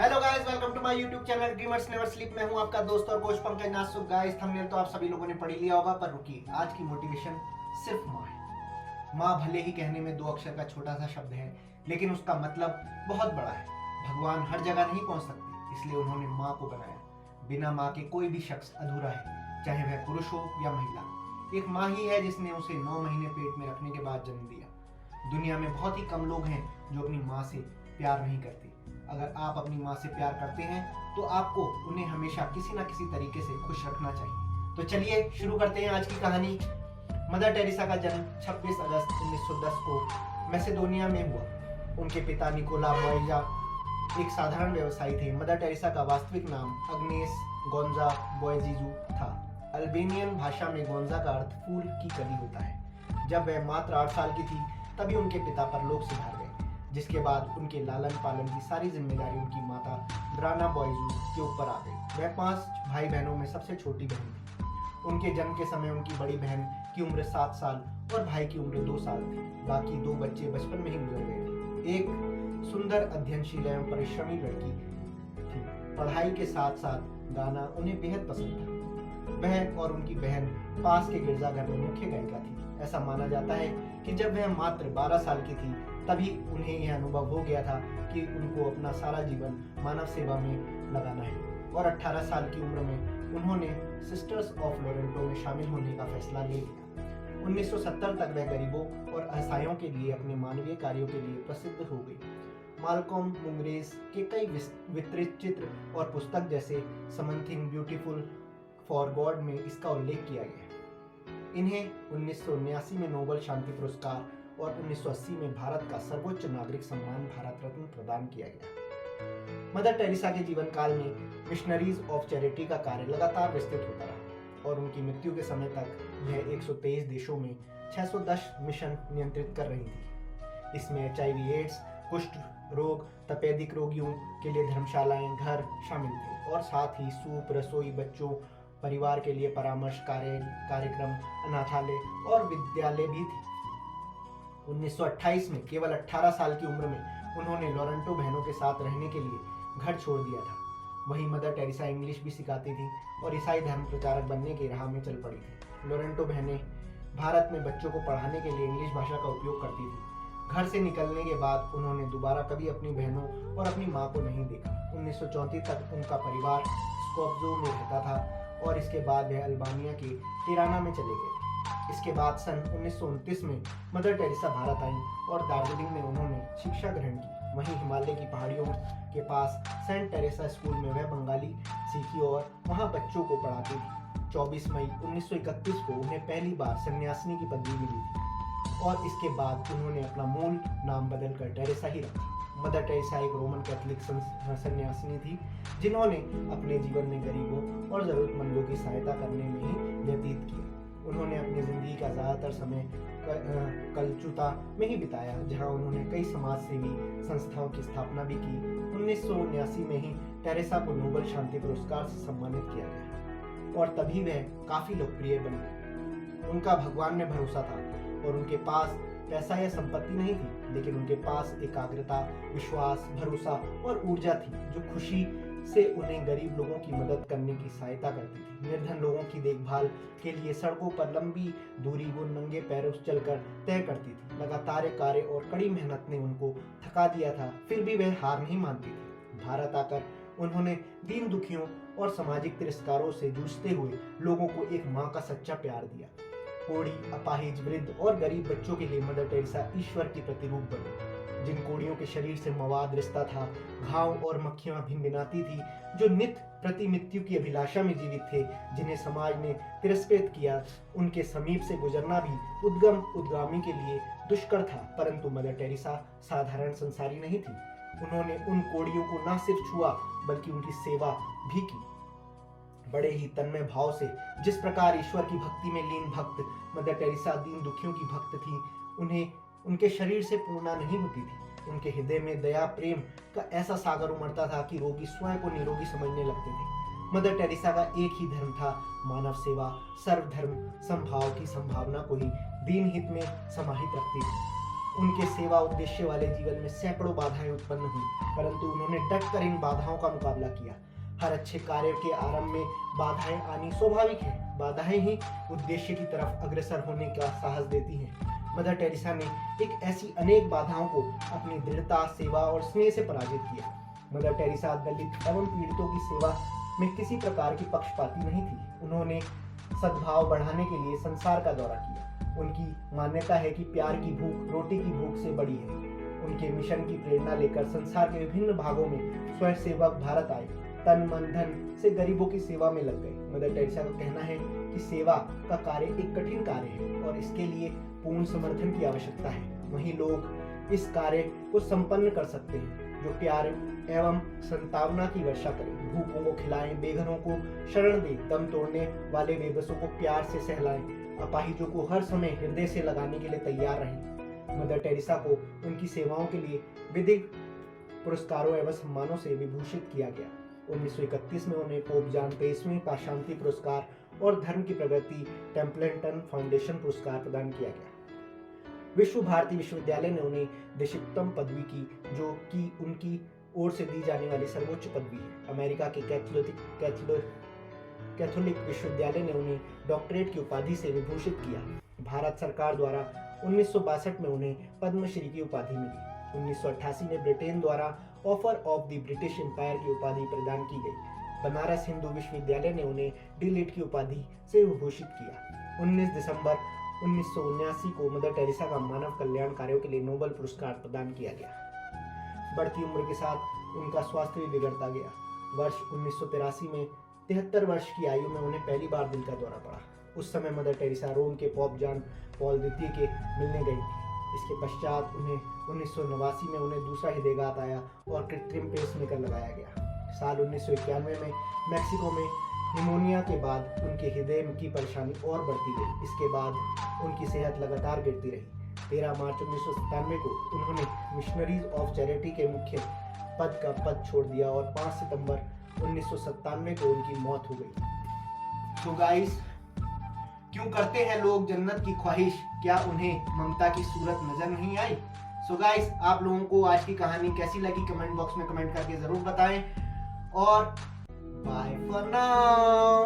Hello guys, welcome to my YouTube channel dreamers never sleep. मैं हूं आपका दोस्त और coach Pankaj Nath. So guys, thumbnail तो आप सभी लोगों ने पढ़ ही लिया होगा, पर रुकिए, आज की मोटिवेशन सिर्फ माँ है। माँ भले ही कहने में 2 अक्षर का छोटा सा शब्द है, लेकिन उसका मतलब बहुत बड़ा है। भगवान हर जगह नहीं पहुंच सकते, इसलिए उन्होंने माँ को बनाया। बिना माँ के कोई भी शख्स अधूरा है, चाहे वह पुरुष हो या महिला। एक माँ ही है जिसने उसे 9 महीने पेट में रखने के बाद जन्म दिया। दुनिया में बहुत ही कम लोग हैं जो अपनी माँ से प्यार नहीं करते। अगर आप अपनी माँ से प्यार करते हैं तो आपको उन्हें हमेशा किसी ना किसी तरीके से खुश रखना चाहिए। तो चलिए शुरू करते हैं आज की कहानी। मदर टेरेसा का जन्म 26 अगस्त 1910 को मैसेडोनिया में हुआ। उनके पिता निकोला मोइजा एक साधारण व्यवसायी थे। मदर टेरेसा का वास्तविक नाम अग्नेस गोंजा बोएजीजू था। अल्बेनियन भाषा में गोंजा का अर्थ फूल की कली होता है। जब वह मात्र 8 साल की थी तभी उनके पिता परलोक सिधार गए, जिसके बाद उनके लालन पालन की सारी जिम्मेदारी उनकी माता ड्राना बोएजू के ऊपर आ गई। वह 5 भाई बहनों में सबसे छोटी बहन थी। उनके जन्म के समय उनकी बड़ी बहन की उम्र 7 साल और भाई की उम्र 2 साल थी। बाकी 2 बच्चे बचपन में ही गुजर गए थे। एक सुंदर अध्ययनशील एवं परिश्रमी लड़की थी। पढ़ाई के साथ साथ गाना उन्हें बेहद पसंद था। वह और उनकी बहन पास के गिरजाघर में मुख्य गायिका थी। ऐसा माना जाता है कि जब वह मात्र 12 साल की थी तभी उन्हें यह अनुभव हो गया था कि उनको अपना सारा जीवन मानव सेवा में लगाना है, और 18 साल की उम्र में उन्होंने सिस्टर्स ऑफ लोरेंटो में शामिल होने का फैसला ले लिया। 1970 तक वह गरीबों और असहायों के लिए अपने मानवीय कार्यों के लिए प्रसिद्ध हो गई। माल्कॉम मुंगरेस के कई विस्तृत चित्र और पुस्तक जैसे समथिंग ब्यूटीफुल फॉर गॉड में इसका उल्लेख किया गया है। इन्हें 1979 में नोबेल शांति पुरस्कार और 1980 में भारत का सर्वोच्च नागरिक सम्मान भारत रत्न प्रदान किया गया। मदर टेरेसा के जीवन काल में मिशनरीज ऑफ चैरिटी का कार्य लगातार विस्तृत होता रहा और उनकी मृत्यु के समय तक यह 123 देशों में 610 मिशन नियंत्रित कर रही थी। इसमें HIV एड्स, कुष्ठ रोग, तपेदिक रोगियों के लिए धर्मशालाएं, घर शामिल थे, और साथ ही सूप, रसोई, बच्चों, परिवार के लिए परामर्श कार्यक्रम, अनाथालय और विद्यालय भी थे। 1928 में केवल 18 साल की उम्र में उन्होंने लोरेंटो बहनों के साथ रहने के लिए घर छोड़ दिया था। वहीं मदर टेरेसा इंग्लिश भी सिखाती थी और ईसाई धर्म प्रचारक बनने की राह में चल पड़ी थी। लोरेंटो बहनें भारत में बच्चों को पढ़ाने के लिए इंग्लिश भाषा का उपयोग करती थी। घर से निकलने के बाद उन्होंने दोबारा कभी अपनी बहनों और अपनी माँ को नहीं देखा। 1934 तक उनका परिवार स्कोप्जो में रहता था और इसके बाद वह अल्बानिया के तिराना में चले गए थे। इसके बाद सन 1929 में मदर टेरेसा भारत आई और दार्जिलिंग में उन्होंने शिक्षा ग्रहण की। वहीं हिमालय की पहाड़ियों के पास सेंट टेरेसा स्कूल में वह बंगाली सीखी और वहां बच्चों को पढ़ाती थी। 24 मई 1931 को उन्हें पहली बार सन्यासिनी की पदवी मिली थी और इसके बाद उन्होंने अपना मूल नाम बदलकर टेरेसा ही रखा। मदर टेरेसा एक रोमन कैथोलिक सन्यासिनी थी जिन्होंने अपने जीवन में गरीबों और जरूरतमंदों की सहायता करने में ही व्यतीत किया। उन्होंने अपनी जिंदगी का ज्यादातर समय कलचुता में ही बिताया, जहां उन्होंने कई समाज सेवी संस्थाओं की स्थापना भी की। 1979 में ही टेरेसा को नोबेल शांति पुरस्कार से सम्मानित किया गया और तभी वह काफी लोकप्रिय बन गई। उनका भगवान में भरोसा था और उनके पास पैसा या संपत्ति नहीं थी, लेकिन उनके पास एकाग्रता, विश्वास, भरोसा और ऊर्जा थी जो खुशी से उन्हें गरीब लोगों की मदद करने की सहायता करती थी। निर्धन लोगों की देखभाल के लिए सड़कों पर लंबी दूरी वो नंगे पैरों से चलकर तय करती थी। लगातार कार्य और कड़ी मेहनत ने उनको थका दिया था, फिर भी वह हार नहीं मानती थी। भारत आकर उन्होंने दीन दुखियों और सामाजिक तिरस्कारों से जूझते हुए लोगों को एक माँ का सच्चा प्यार दिया। कोढ़ी, अपाहिज, वृद्ध और गरीब बच्चों के लिए मदर टेरेसा ईश्वर की प्रतिरूप बनी। जिन कोढ़ियों के शरीर से मवाद रिश्ता था, घाव और मक्खियां भिनभिनाती थी, जो नित्य प्रति मृत्यु की अभिलाषा में जीवित थे, जिन्हें समाज ने तिरस्कृत किया, उनके समीप से गुजरना भी उद्गामी के लिए दुष्कर था। परंतु मदर टेरेसा साधारण संसारी नहीं थी। उन्होंने उन कोढ़ियों को न सिर्फ छुआ बल्कि उनकी सेवा भी की, बड़े ही तन्मय भाव से। जिस प्रकार ईश्वर की भक्ति में लीन भक्त मदर टेरेसा दीन दुखियों की भक्त थी, उन्हें उनके शरीर से पूर्णा नहीं होती थी। उनके हृदय में दया प्रेम का ऐसा सागर उमड़ता था कि रोगी स्वयं को निरोगी समझने लगते थे। मदर टेरेसा का एक ही धर्म था, मानव सेवा। सर्वधर्म समभाव की संभावना को ही दीन हित में समाहित रखती थी। उनके सेवा उद्देश्य वाले जीवन में सैकड़ों बाधाएं उत्पन्न हुई, परंतु उन्होंने डट कर इन बाधाओं का मुकाबला किया। हर अच्छे कार्य के आरंभ में बाधाएं आनी स्वाभाविक है। बाधाएं ही उद्देश्य की तरफ अग्रसर होने का साहस देती हैं। मदर टेरेसा ने एक ऐसी अनेक बाधाओं को अपनी दृढ़ता, सेवा और स्नेह से पराजित किया। मदर टेरेसा दलित एवं पीड़ितों की सेवा में किसी प्रकार की पक्षपाती नहीं थी। उन्होंने सद्भाव बढ़ाने के लिए संसार का दौरा किया। उनकी मान्यता है कि प्यार की भूख रोटी की भूख से बड़ी है। उनके मिशन की प्रेरणा लेकर संसार के विभिन्न भागों में स्वयं सेवक भारत आए, तन मन धन से गरीबों की सेवा में लग गए। मदर टेरेसा का कहना है कि सेवा का कार्य एक कठिन कार्य है और इसके लिए पूर्ण समर्थन की आवश्यकता है। वहीं लोग इस कार्य को संपन्न कर सकते हैं जो प्यार एवं संतावना की वर्षा करें, भूखों को खिलाएं, बेघरों को शरण दें, दम तोड़ने वाले बेबसों को प्यार से सहलाएं, अपाहिजों को हर समय हृदय से लगाने के लिए तैयार रहें। मदर टेरेसा को उनकी सेवाओं के लिए विधिक पुरस्कारों एवं सम्मानों से विभूषित किया गया। 1931 में उन्हें पोप जॉन 23वें का शांति पुरस्कार और धर्म की प्रगति टेम्पल्टन फाउंडेशन पुरस्कार प्रदान किया गया। विश्व भारती विश्वविद्यालय ने उन्हें देशोत्तम पदवी की, जो कि उनकी ओर से दी जाने वाली सर्वोच्च पदवी है। अमेरिका के कैथोलिक विश्वविद्यालय ने उन्हें डॉक्टरेट की उपाधि से विभूषित किया। भारत सरकार द्वारा 1962 में उन्हें पद्मश्री की उपाधि मिली। 1988 में ब्रिटेन द्वारा offer of the British Empire की उपाधि प्रदान की गई। बनारस हिंदू विश्वविद्यालय ने उन्हें डी.लिट की उपाधि से विभूषित किया। 19 दिसंबर 1979 को मदर टेरेसा का मानव कल्याण कार्यों के लिए नोबेल पुरस्कार प्रदान किया गया। बढ़ती उम्र के साथ उनका स्वास्थ्य भी बिगड़ता गया। वर्ष 1983 में 73 वर्ष की आयु में उन्हें पहली बार दिल का दौरा पड़ा। उस समय मदर टेरेसा रोम के पोप जॉन पॉल द्वितीय के मिलने गई थी। इसके पश्चात उन्हें 1989 में उन्हें दूसरा हृदयघात आया और कृत्रिम पेसमेकर लगाया गया। साल 1991 में मैक्सिको में निमोनिया के बाद उनके हृदय की परेशानी और बढ़ती गई। इसके बाद उनकी सेहत लगातार गिरती रही। 13 मार्च 1997 को उन्होंने मिशनरीज ऑफ चैरिटी के मुख्य पद का पद छोड़ दिया और 5 सितंबर 1997 को उनकी मौत हो गई। तो गाइस, क्यों करते हैं लोग जन्नत की ख्वाहिश? क्या उन्हें ममता की सूरत नजर नहीं आई? सो गाइस, आप लोगों को आज की कहानी कैसी लगी कमेंट बॉक्स में कमेंट करके जरूर बताएं और बाय फॉर नाउ।